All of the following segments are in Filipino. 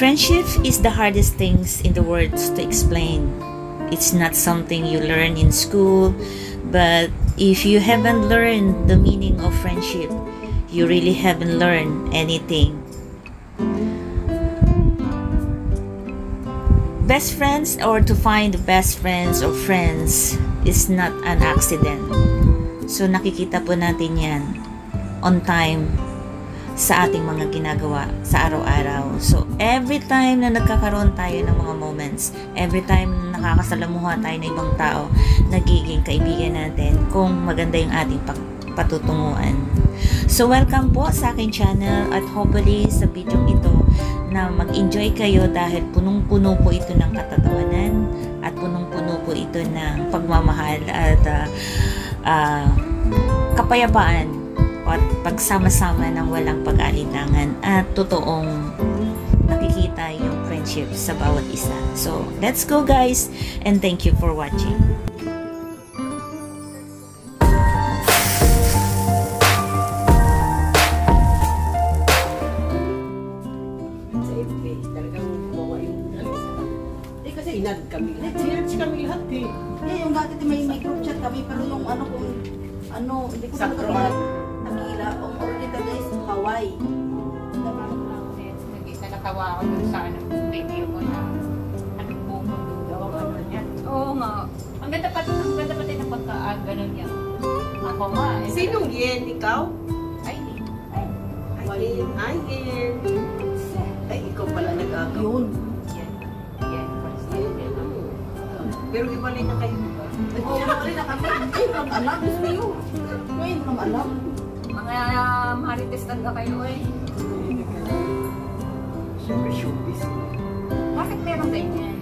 Friendship is the hardest things in the world to explain. It's not something you learn in school, but if you haven't learned the meaning of friendship, you really haven't learned anything. Best friends, or to find the best friends or friends, is not an accident. So nakikita po natin yan on time sa ating mga ginagawa sa araw-araw. So every time na nagkakaroon tayo ng mga moments, every time na nakakasalamuha tayo ng ibang tao, nagiging kaibigan natin kung maganda yung ating patutunguhan. So welcome po sa aking channel, at hopefully sa video ito na mag-enjoy kayo dahil punong-puno po ito ng katatawanan at punong-puno po ito ng pagmamahal at kapayapaan at pagsama-sama ng walang pag-alinlangan at totoong nakikita yung friendship sa bawat isa. So let's go guys, and thank you for watching. Inad kami. Nag-search kami lahat eh. Eh, yung dati may group chat kami, pero yung ano kung hindi ko Sakroan. Nakila. Ang original is Hawaii. Natawa ako dun sa video ko na anong bumundo daw, ano yan. Oo nga. Ang ganda pa din ang pagkaan, ganun yan. Ako nga. Sinong Yen? Ikaw? Ay, Ay, Yen. Ay, ikaw pala nag-agaw. Yun. Pero ibalay na kayo ba? Oo, rin na kami. Ay, walang alam. Gusto nyo. Ngayon, walang alam. mga marites talaga kayo eh. Siyempre, showbiz. Bakit meron ganyan?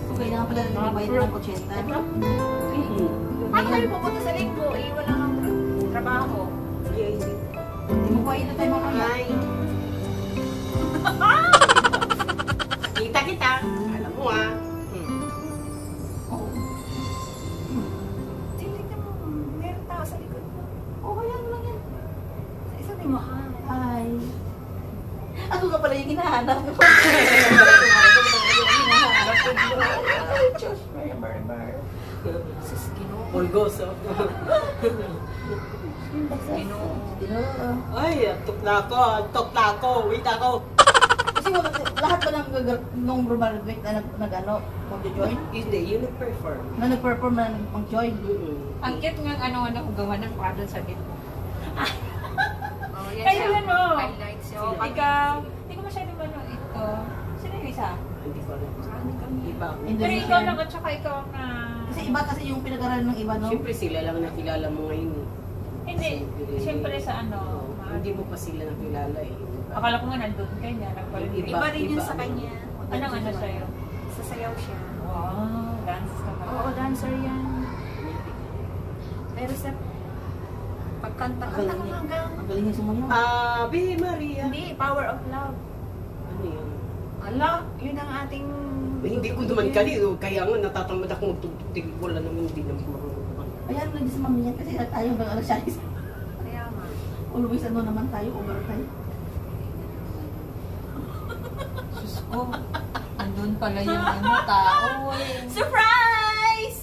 So, kailangan pala na bayad ng 80. Paano kayo pupunta sa linggo? Iwan lang ang trabaho. Hindi mo pa ina tayo makaya. Hi. Kita. Alam mo ah. Tingnan mo, meron tao sa likod mo. Oo, kaya mo lang yan. Sabi mo, hi. Hi. Ako ka pala yung hinahanap. Diyos, Sus, Ginoo. Pulgoso. Ginoo. Ay, tukla ko. Wait ako. Kasi lahat ba nung graduate na mag-join? Hindi, yun nag-perform. Na nag-perform na mag-join? Ang cute nga gawa ng kwadro sa dito. Oh, yan Kayo siya. yan, oh. Highlights. So, ikaw, hindi ko masyadong ano ito. Sino yung isa? Hindi ko alam. Iba. Pero Indonesian. ikaw lang at saka ikaw na... Kasi iba kasi yung pinag-aralan ng iba, no? Siyempre sila lang nakilala mo ngayon eh. Hindi, siyempre sa ano, Hindi mo pa sila nakilala eh. akala ko nga nandun ka niya, nagpalit. Iba Iba rin yun iba sa ano. kanya. Anong ano sa'yo? Sasayaw siya. Wow, dance ka pala. Oo, dancer yan. Pero sa pagkanta ka lang hanggang... Ang galing niya sumayaw. Ave Maria. Hindi, Power of Love. Ano yun? Ala, yun ang ating... Hindi ko naman kanino. Kaya nga natatamad ako magtugtog. Wala naman hindi naman marunong. Ayan, nagdi sa mami niya kasi tayo bang alas siya. Kaya nga. Always ano naman tayo, overtime. Sus ko. Andun pala yung ano, tao eh. Surprise!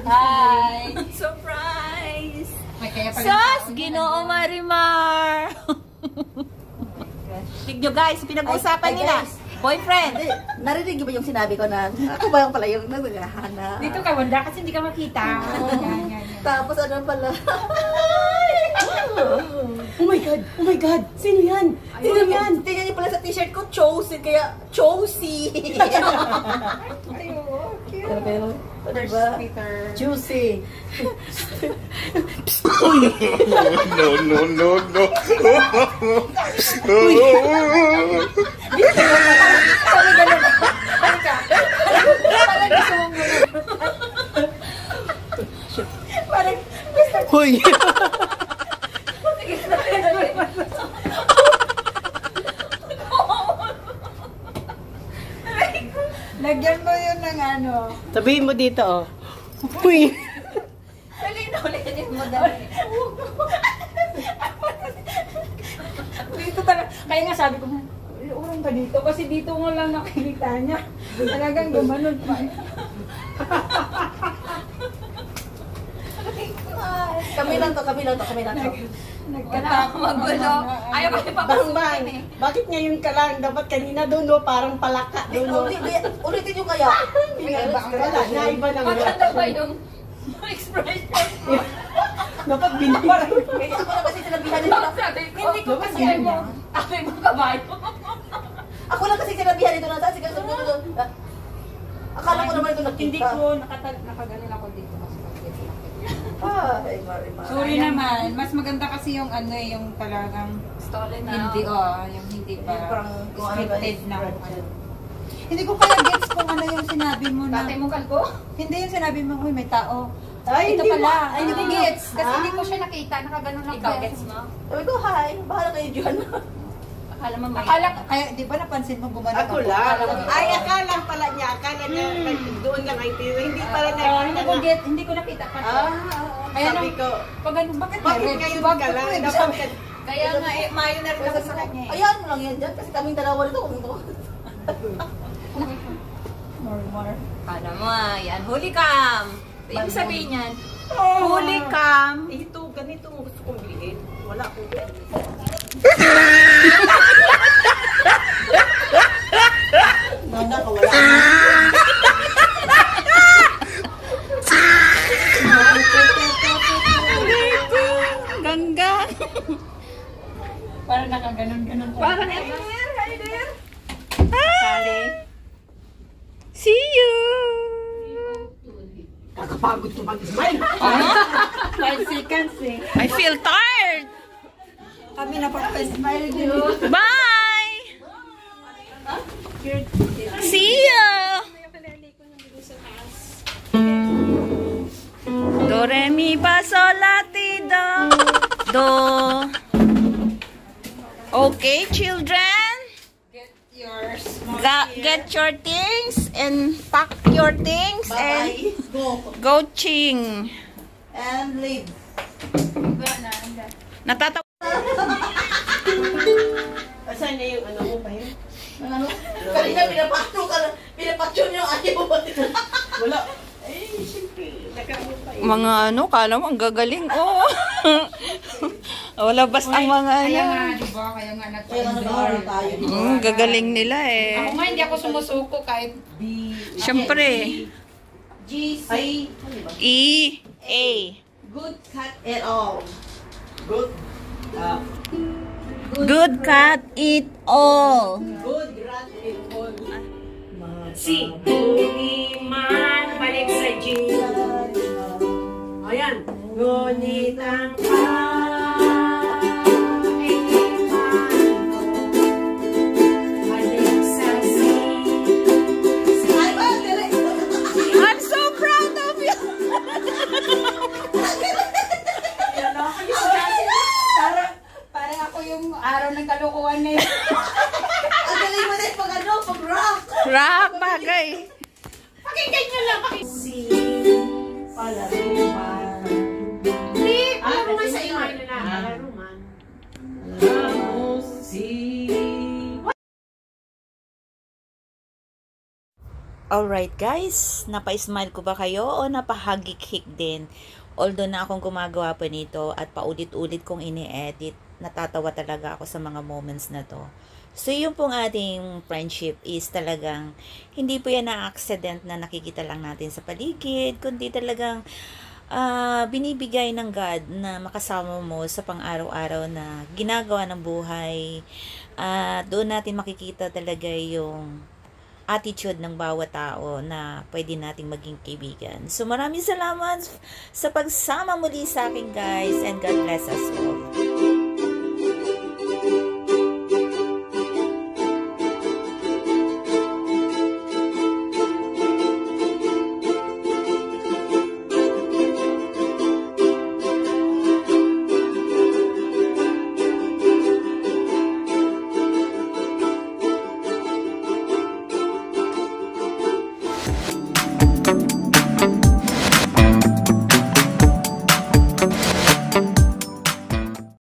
Hi! Surprise! May kaya pala Sus! Ginoo Marimar! Tigyo guys, pinag-uusapan Ay, nila. guys. Boyfriend! Hindi, narinig niyo ba yung sinabi ko na ako ba yung pala yung naghahanap? Dito ka, Wanda, kasi hindi ka makita. Yan. Tapos ano pala? Oh my God! Sino yan? Sino yan? Tingnan niyo pala sa t-shirt ko, chosen, kaya Chosy! Pero, diba? Peter. Juicy! No. Sabi ganun. Halika. Parang gusto mong ganun. Parang, Hoy! Lagyan mo yun ng ano. Sabihin mo dito oh. Hoy! Dali na ulitin mo dali. Dito talaga. Kaya nga sabi ko, urong ka dito. Kasi dito mo lang nakikita niya. Talagang gumanon pa. Kami lang to. Nagkatawa magulo. Ayaw ko Bang ipapasukin eh. bakit ngayon ka lang? Dapat kanina doon, no? Parang palaka doon, no? Ulitin nyo kaya. Wala, naiba ng Maganda ba yung expression mo? Dapat binigyan. Kaya ako na kasi sinabihan nito. Sabi ko, hindi ko kasi mo. Ako yung mga kabayo. Ako lang kasi sinabihan nito na kasi akala ko naman ito nakita. Hindi ko nakaganon ako dito. Ay, Mari. Sorry naman, mas maganda kasi yung ano yung talagang Story na. hindi yung hindi Yung pa parang kung ano ba scripted yung na. scripted. Hindi ko kaya gets kung ano yung sinabi mo na. Tatay mo kalko? Hindi yung sinabi mo, uy, may tao. Ay, Ito hindi pala. mo- Ay, hindi ko gets. Kasi Ah. hindi ko siya nakita. Nakaganon lang. Ikaw, kaya. gets mo? Sabi ko, hi, bahala kayo dyan. Akala mo may... Kaya, di ba napansin mo gumano Ako lang. Ay, akala pala niya. Akala niya, doon lang ay tira. Hindi pala niya. Hindi ko nakita pa. Kaya Sabi ko, Pag ano, bakit bakit may red ngayon flag ka lang? red Dapat flag? ka, Kaya nga, mayo na rin ako sa kanya eh. Ayan mo lang yan dyan kasi kaming dalawa nito. More. Kala mo yan. Huli cam. Ibig sabihin yan. Huli cam. ito, ganito mo gusto kong bilhin. Wala akong bilhin. Nanda ka, wala. Gangga. Parang nakaganon-ganon. Parang hi there. Sali. See you. Kakapagod to mag-smile. 5 seconds eh. I feel tired. Kami na pa-smile din. Bye! See you! Do, re, mi, fa, sol, la, ti, do. Do. Okay, children? Get yours. Get your things and pack your things and Bye. Go. go ching. And leave. Natatawa. Asan na yung ano mo pa yun? Ano? Kanina pinapatyo niyo ayaw mo. Wala. Eh, siyempre. Nagkaroon pa yun. Mga ano, kala mo, ang gagaling. Oo. Wala basta ang mga Kaya ano. nga, di ba? Kaya nga Kaya nga nag-aaral tayo. Gagaling nila eh. Ako nga, hindi ako sumusuko kahit Siyempre. GC. E, A. Good cat and all. Good. Good cat, eat all. Good rat and all. Si Buliman, balik sa G. Ayan. Ngunit ang balik sa C. Ay, ba? I'm so proud of you. parang ako yung araw ng kalukuhan na yun. Ang galing mo din pag ano, pag rock. Rock bagay. Si. Palaruman. Palaruman sa iyo. Palaruman. Alright guys, napa-smile ko ba kayo o napahagik-hik din? Although na akong gumagawa pa nito at paulit-ulit kong ini-edit, natatawa talaga ako sa mga moments na to. So yung pong ating friendship is talagang hindi po yan na-accident na nakikita lang natin sa paligid, kundi talagang binibigay ng God na makasama mo sa pang-araw-araw na ginagawa ng buhay. Doon natin makikita talaga yung attitude ng bawat tao na pwede nating maging kaibigan. So maraming salamat sa pagsama muli sa akin guys and God bless us all.